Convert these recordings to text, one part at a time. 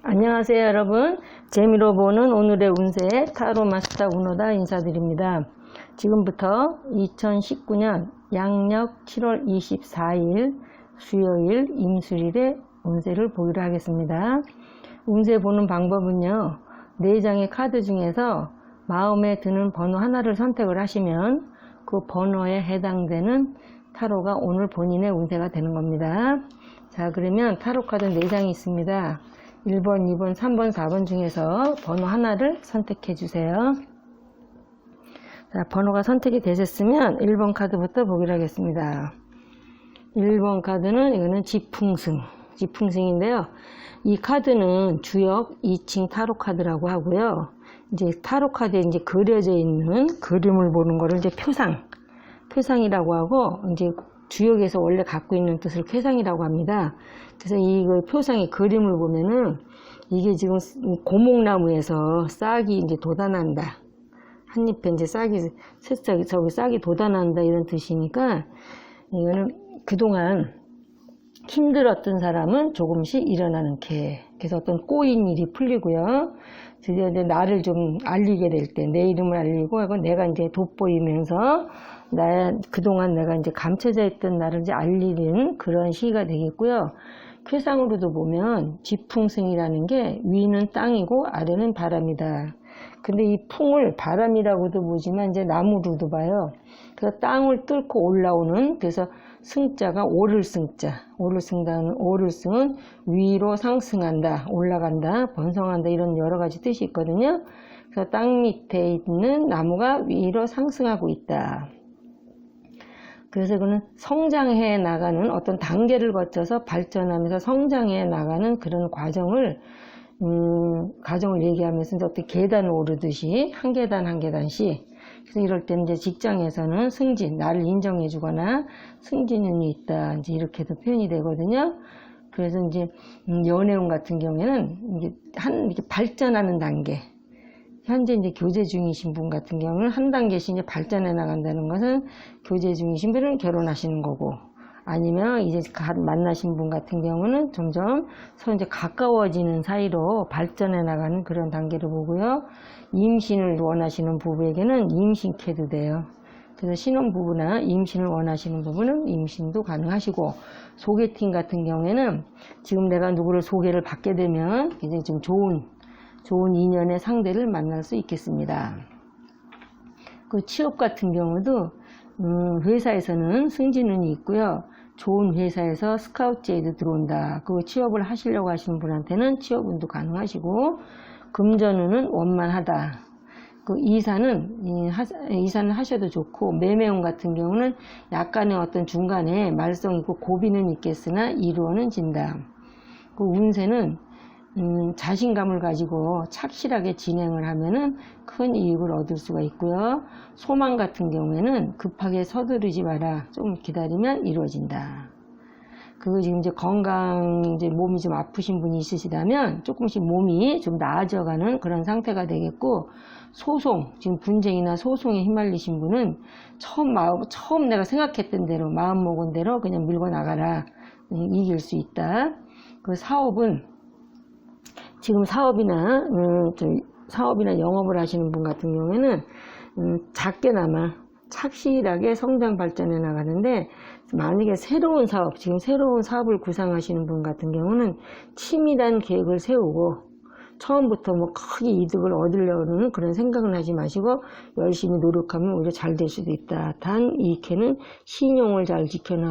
안녕하세요 여러분. 재미로 보는 오늘의 운세 타로 마스터 운호다 인사드립니다. 지금부터 2019년 양력 7월 24일 수요일 임술일의 운세를 보기로 하겠습니다. 운세 보는 방법은요, 4장의 카드 중에서 마음에 드는 번호 하나를 선택을 하시면 그 번호에 해당되는 타로가 오늘 본인의 운세가 되는 겁니다. 자, 그러면 타로 카드 4장이 있습니다. 1번, 2번, 3번, 4번 중에서 번호 하나를 선택해 주세요. 자, 번호가 선택이 되셨으면 1번 카드부터 보기로 하겠습니다. 1번 카드는 이거는 지풍승인데요. 이 카드는 주역 2층 타로 카드라고 하고요. 이제 타로 카드에 이제 그려져 있는 그림을 보는 거를 이제 표상이라고 하고, 이제 주역에서 원래 갖고 있는 뜻을 쾌상이라고 합니다. 그래서 이 표상의 그림을 보면은 이게 지금 고목나무에서 싹이 이제 돋아난다. 한잎에 이제 저기 싹이 돋아난다 이런 뜻이니까, 이거는 그동안 힘들었던 사람은 조금씩 일어나는 개. 그래서 어떤 꼬인 일이 풀리고요. 드디어 이제 나를 좀 알리게 될 때, 내 이름을 알리고, 내가 이제 돋보이면서 그동안 내가 이제 감춰져 있던 나를 이제 알리는 그런 시기가 되겠고요. 쾌상으로도 보면 지풍승이라는 게 위는 땅이고 아래는 바람이다. 근데 이 풍을 바람이라고도 보지만 이제 나무로도 봐요. 그래서 땅을 뚫고 올라오는, 그래서 승자가 오를승자, 오를승은 위로 상승한다, 올라간다, 번성한다, 이런 여러 가지 뜻이 있거든요. 그래서 땅 밑에 있는 나무가 위로 상승하고 있다. 그래서 그는 성장해 나가는 어떤 단계를 거쳐서 발전하면서 성장해 나가는 그런 과정을 얘기하면서 이제 어떻게 계단을 오르듯이 한 계단 한 계단씩. 그래서 이럴 때는 이제 직장에서는 승진, 나를 인정해 주거나 승진운이 있다, 이제 이렇게도 표현이 되거든요. 그래서 이제 연애운 같은 경우에는 이렇게 발전하는 단계. 현재 이제 교제 중이신 분 같은 경우는 한 단계씩 이제 발전해 나간다는 것은 교제 중이신 분은 결혼하시는 거고, 아니면 이제 만나신 분 같은 경우는 점점 서로 이제 가까워지는 사이로 발전해 나가는 그런 단계를 보고요. 임신을 원하시는 부부에게는 임신케도 돼요. 그래서 신혼부부나 임신을 원하시는 부부는 임신도 가능하시고, 소개팅 같은 경우에는 지금 내가 누구를 소개를 받게 되면 굉장히 좀 좋은 인연의 상대를 만날 수 있겠습니다. 그 취업 같은 경우도 회사에서는 승진운이 있고요. 좋은 회사에서 스카우트제도 들어온다. 그 취업을 하시려고 하시는 분한테는 취업운도 가능하시고, 금전운은 원만하다. 그 이사는 하셔도 좋고, 매매운 같은 경우는 약간의 어떤 중간에 말썽 있고 고비는 있겠으나 이루어는 진다. 그 운세는 자신감을 가지고 착실하게 진행을 하면은 큰 이익을 얻을 수가 있고요. 소망 같은 경우에는 급하게 서두르지 마라. 좀 기다리면 이루어진다. 그거 지금 이제 몸이 좀 아프신 분이 있으시다면 조금씩 몸이 좀 나아져가는 그런 상태가 되겠고, 지금 분쟁이나 소송에 휘말리신 분은 처음 내가 생각했던 대로, 마음 먹은 대로 그냥 밀고 나가라. 이길 수 있다. 그 사업은 지금 사업이나 영업을 하시는 분 같은 경우에는 작게나마 착실하게 성장 발전해 나가는데, 만약에 지금 새로운 사업을 구상하시는 분 같은 경우는 치밀한 계획을 세우고 처음부터 크게 이득을 얻으려는 그런 생각은 하지 마시고 열심히 노력하면 오히려 잘 될 수도 있다. 단 이 캐는 신용을 잘 지키고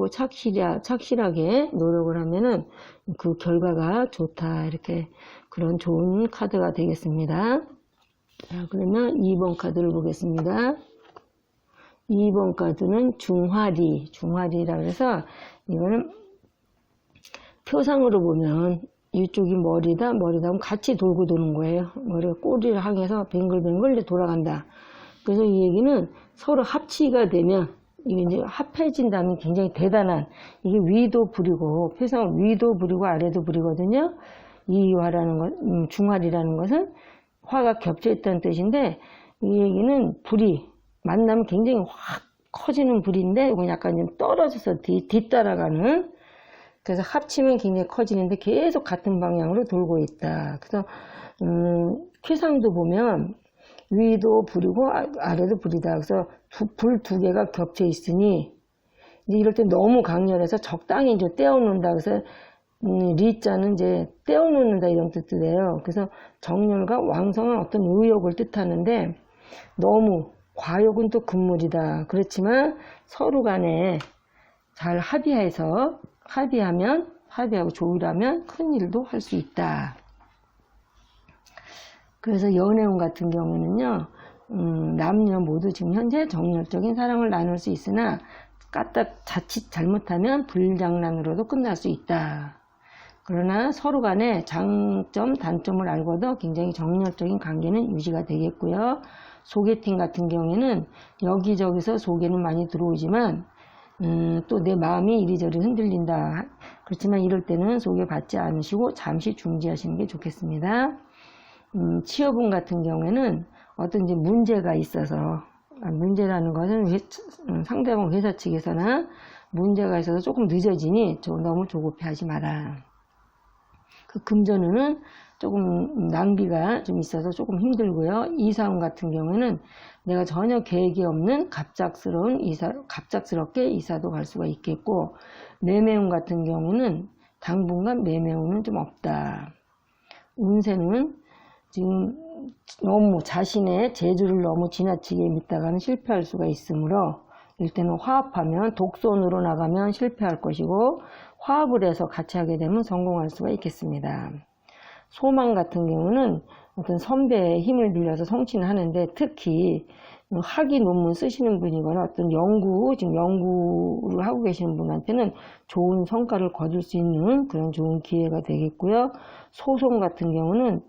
착실하게 노력을 하면은 그 결과가 좋다. 이렇게 그런 좋은 카드가 되겠습니다. 자, 그러면 2번 카드를 보겠습니다. 2번 카드는 중화리라 그래서, 이거는 표상으로 보면 이쪽이 머리다 하면 같이 돌고 도는 거예요. 머리가 꼬리를 향해서 뱅글뱅글 돌아간다. 그래서 이 얘기는 서로 합치가 되면, 이게 이제 합해진다면 굉장히 대단한, 이게 위도 부리고, 표상은 위도 부리고 아래도 부리거든요. 중화리라는 것은 화가 겹쳐있다는 뜻인데, 이 얘기는 만나면 굉장히 확 커지는 불인데, 이건 약간 좀 떨어져서 뒤따라가는 그래서 합치면 굉장히 커지는데 계속 같은 방향으로 돌고 있다. 그래서 쾌상도 보면 위도 불이고 아래도 불이다. 그래서 불 두 개가 겹쳐 있으니 이제 이럴 때 너무 강렬해서 적당히 이제 떼어놓는다. 그래서 리자는 이제 떼어놓는다 이런 뜻도 돼요. 그래서 정열과 왕성한 어떤 의욕을 뜻하는데 너무 과욕은 또 금물이다. 그렇지만 서로 간에 잘 합의하고 조율하면 큰 일도 할 수 있다. 그래서 연애운 같은 경우는요, 남녀 모두 지금 현재 정열적인 사랑을 나눌 수 있으나 까딱 자칫 잘못하면 불장난으로도 끝날 수 있다. 그러나 서로 간에 장점, 단점을 알고도 굉장히 정열적인 관계는 유지가 되겠고요. 소개팅 같은 경우에는 여기저기서 소개는 많이 들어오지만 또 내 마음이 이리저리 흔들린다. 그렇지만 이럴 때는 소개받지 않으시고 잠시 중지하시는 게 좋겠습니다. 취업운 같은 경우에는 어떤 이제 문제가 있어서, 문제라는 것은 상대방 회사 측에서나 문제가 있어서 조금 늦어지니 너무 조급해하지 마라. 그 금전운은 조금 낭비가 좀 있어서 조금 힘들고요. 이사운 같은 경우에는 내가 전혀 계획이 없는 갑작스럽게 이사도 갈 수가 있겠고, 매매운 같은 경우는 당분간 매매운은 좀 없다. 운세는 지금 너무 자신의 재주를 너무 지나치게 믿다가는 실패할 수가 있으므로 일단은 화합하면 독손으로 나가면 실패할 것이고 화합을 해서 같이 하게 되면 성공할 수가 있겠습니다. 소망 같은 경우는 어떤 선배의 힘을 빌려서 성취는 하는데 특히 학위 논문 쓰시는 분이거나 어떤 지금 연구를 하고 계시는 분한테는 좋은 성과를 거둘 수 있는 그런 좋은 기회가 되겠고요. 소송 같은 경우는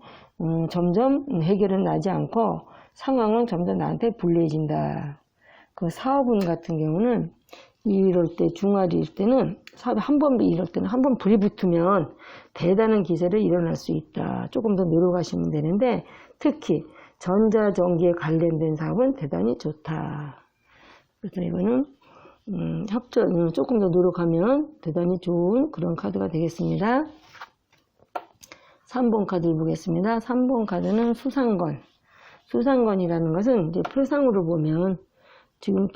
점점 해결은 나지 않고 상황은 점점 나한테 불리해진다. 그 사업운 같은 경우는 이럴 때 중화일 때는 사업이 이럴 때는 한 번 불이 붙으면 대단한 기세를 일어날 수 있다. 조금 더 노력하시면 되는데 특히 전자전기에 관련된 사업은 대단히 좋다. 그래서 이거는 조금 더 노력하면 대단히 좋은 그런 카드가 되겠습니다. 3번 카드를 보겠습니다. 3번 카드는 수상건. 수상건이라는 것은 이제 표상으로 보면 지금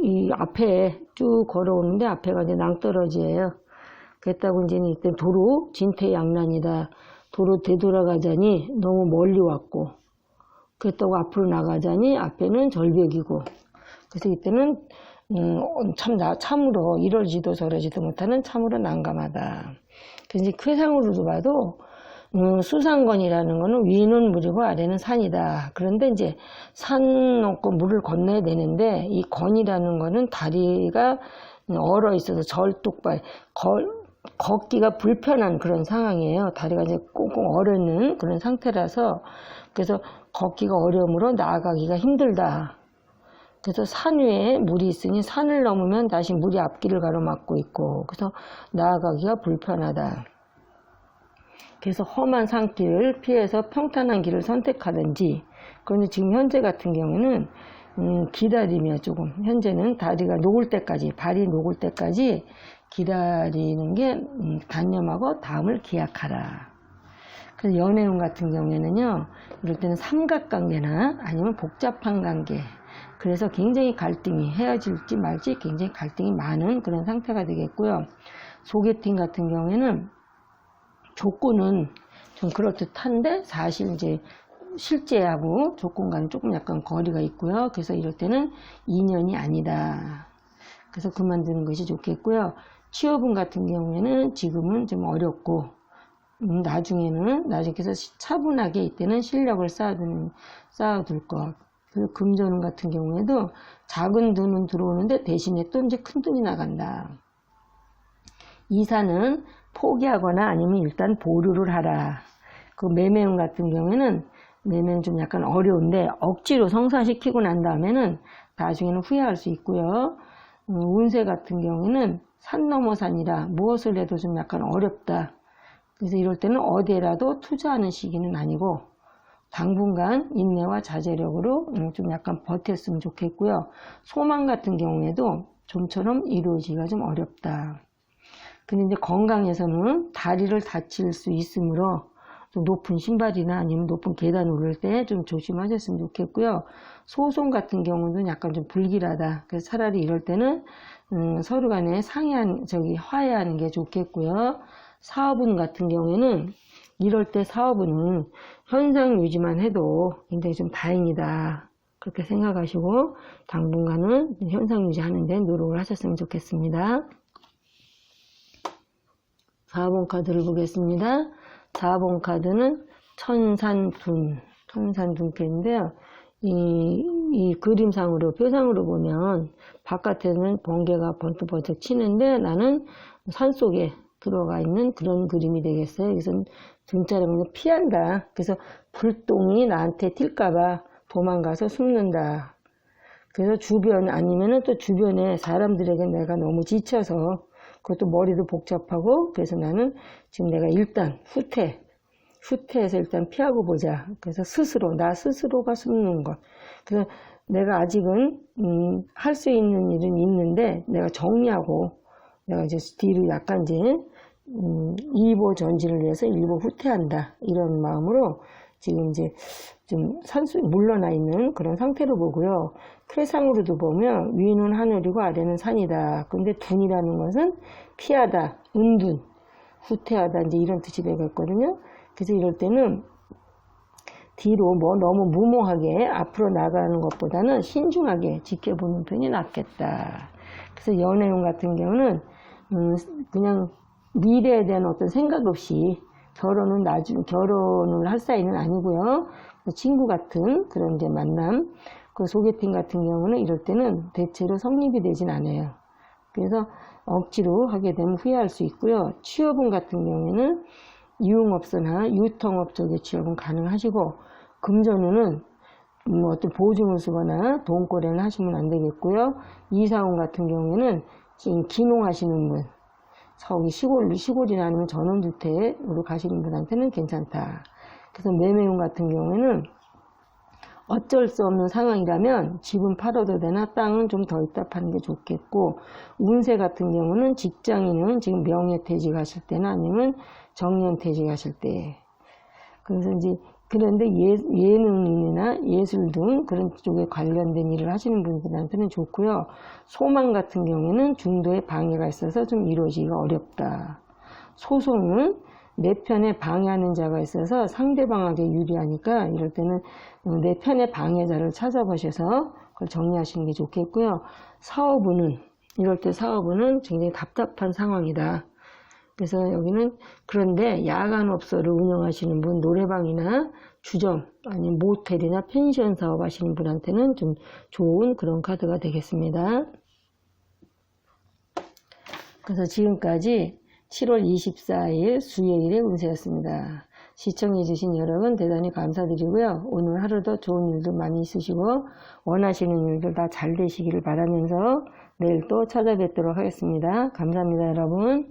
이 앞에 쭉 걸어오는데 앞에가 이제 낭떠러지예요. 그랬다고 이제 이때 도로 진퇴양난이다. 도로 되돌아가자니 너무 멀리 왔고, 그랬다고 앞으로 나가자니 앞에는 절벽이고, 그래서 이때는 참으로 이러지도 저러지도 못하는 참으로 난감하다. 그래서 이제 쾌상으로도 봐도 수상건이라는 거는 위는 물이고 아래는 산이다. 그런데 이제 산 넘고 물을 건너야 되는데 이 건이라는 거는 다리가 얼어 있어서 절뚝발 걷기가 불편한 그런 상황이에요. 다리가 이제 꽁꽁 얼어있는 그런 상태라서 그래서 걷기가 어려움으로 나아가기가 힘들다. 그래서 산 위에 물이 있으니 산을 넘으면 다시 물이 앞길을 가로막고 있고 그래서 나아가기가 불편하다. 그래서 험한 산길을 피해서 평탄한 길을 선택하든지, 그런데 지금 현재 같은 경우는 기다리며 조금 현재는 다리가 녹을 때까지, 발이 녹을 때까지 기다리는 게 단념하고 다음을 기약하라. 그래서 연애운 같은 경우에는요, 이럴 때는 삼각관계나 아니면 복잡한 관계, 그래서 굉장히 갈등이 헤어질지 말지 굉장히 갈등이 많은 그런 상태가 되겠고요. 소개팅 같은 경우에는 조건은 좀 그럴듯한데 사실 이제 실제하고 조건과는 조금 약간 거리가 있고요. 그래서 이럴 때는 인연이 아니다. 그래서 그만두는 것이 좋겠고요. 취업운 같은 경우에는 지금은 좀 어렵고 나중에서 차분하게 이때는 실력을 쌓아둘 것. 그리고 금전운 같은 경우에도 작은 돈은 들어오는데 대신에 또 이제 큰 돈이 나간다. 이사는 포기하거나 아니면 일단 보류를 하라. 그 매매운 같은 경우에는 매매는 좀 약간 어려운데 억지로 성사시키고 난 다음에는 나중에는 후회할 수 있고요. 운세 같은 경우는 산 넘어 산이라 무엇을 해도 좀 약간 어렵다. 그래서 이럴 때는 어디에라도 투자하는 시기는 아니고 당분간 인내와 자제력으로 좀 약간 버텼으면 좋겠고요. 소망 같은 경우에도 좀처럼 이루어지기가 좀 어렵다. 근데 이제 건강에서는 다리를 다칠 수 있으므로 좀 높은 신발이나 아니면 높은 계단 오를 때 좀 조심하셨으면 좋겠고요. 소송 같은 경우는 약간 좀 불길하다. 그래서 차라리 이럴 때는 서로 간에 화해하는 게 좋겠고요. 사업운 같은 경우에는 이럴 때 사업은 현상 유지만 해도 굉장히 좀 다행이다. 그렇게 생각하시고 당분간은 현상 유지하는 데 노력을 하셨으면 좋겠습니다. 4번 카드를 보겠습니다. 4번 카드는 천산둔캐인데요. 이 그림상으로, 표상으로 보면 바깥에는 번개가 번뜩번뜩 치는데 나는 산속에 들어가 있는 그런 그림이 되겠어요. 그래서 등자를 피한다. 그래서 불똥이 나한테 튈까봐 도망가서 숨는다. 그래서 아니면은 또 주변에 사람들에게 내가 너무 지쳐서 그것도 머리도 복잡하고 그래서 나는 지금 내가 일단 후퇴해서 일단 피하고 보자. 그래서 나 스스로가 숨는 것. 그래서 내가 아직은 할 수 있는 일은 있는데 내가 정리하고 내가 이제 뒤로 약간 이제 일보 전진을 위해서 일보 후퇴한다. 이런 마음으로 지금 이제 좀 물러나 있는 그런 상태로 보고요. 크레상으로도 보면 위는 하늘이고 아래는 산이다. 근데 둔이라는 것은 피하다, 은둔, 후퇴하다 이제 이런 뜻이 되겠거든요. 그래서 이럴 때는 뒤로 너무 무모하게 앞으로 나가는 것보다는 신중하게 지켜보는 편이 낫겠다. 그래서 연애운 같은 경우는 그냥 미래에 대한 어떤 생각 없이 결혼을 할 사이는 아니고요. 친구 같은 그런 이제 만남, 그 소개팅 같은 경우는 이럴 때는 대체로 성립이 되진 않아요. 그래서 억지로 하게 되면 후회할 수 있고요. 취업운 같은 경우에는 유흥업소나 유통업 쪽의 취업은 가능하시고, 금전운은 어떤 보증을 쓰거나 돈거래는 하시면 안 되겠고요. 이사운 같은 경우에는 지금 귀농하시는 분, 시골이나 아니면 전원주택으로 가시는 분한테는 괜찮다. 그래서 매매운 같은 경우에는 어쩔 수 없는 상황이라면 집은 팔아도 되나 땅은 좀 더 있다 파는 게 좋겠고, 운세 같은 경우는 직장인은 지금 명예퇴직 하실 때나 아니면 정년퇴직 하실 때, 그래서 이제 그런데 예능인이나 예술 등 그런 쪽에 관련된 일을 하시는 분들한테는 좋고요. 소망 같은 경우에는 중도에 방해가 있어서 좀 이루어지기가 어렵다. 소송은 내 편에 방해하는 자가 있어서 상대방에게 유리하니까 이럴 때는 내 편의 방해자를 찾아보셔서 그걸 정리하시는 게 좋겠고요. 이럴 때 사업운은 굉장히 답답한 상황이다. 그래서 여기는 그런데 야간업소를 운영하시는 분, 노래방이나 주점, 아니면 모텔이나 펜션 사업 하시는 분한테는 좀 좋은 그런 카드가 되겠습니다. 그래서 지금까지 7월 24일 수요일의 운세였습니다. 시청해주신 여러분 대단히 감사드리고요. 오늘 하루도 좋은 일도 많이 있으시고 원하시는 일들 다 잘 되시기를 바라면서 내일 또 찾아뵙도록 하겠습니다. 감사합니다, 여러분.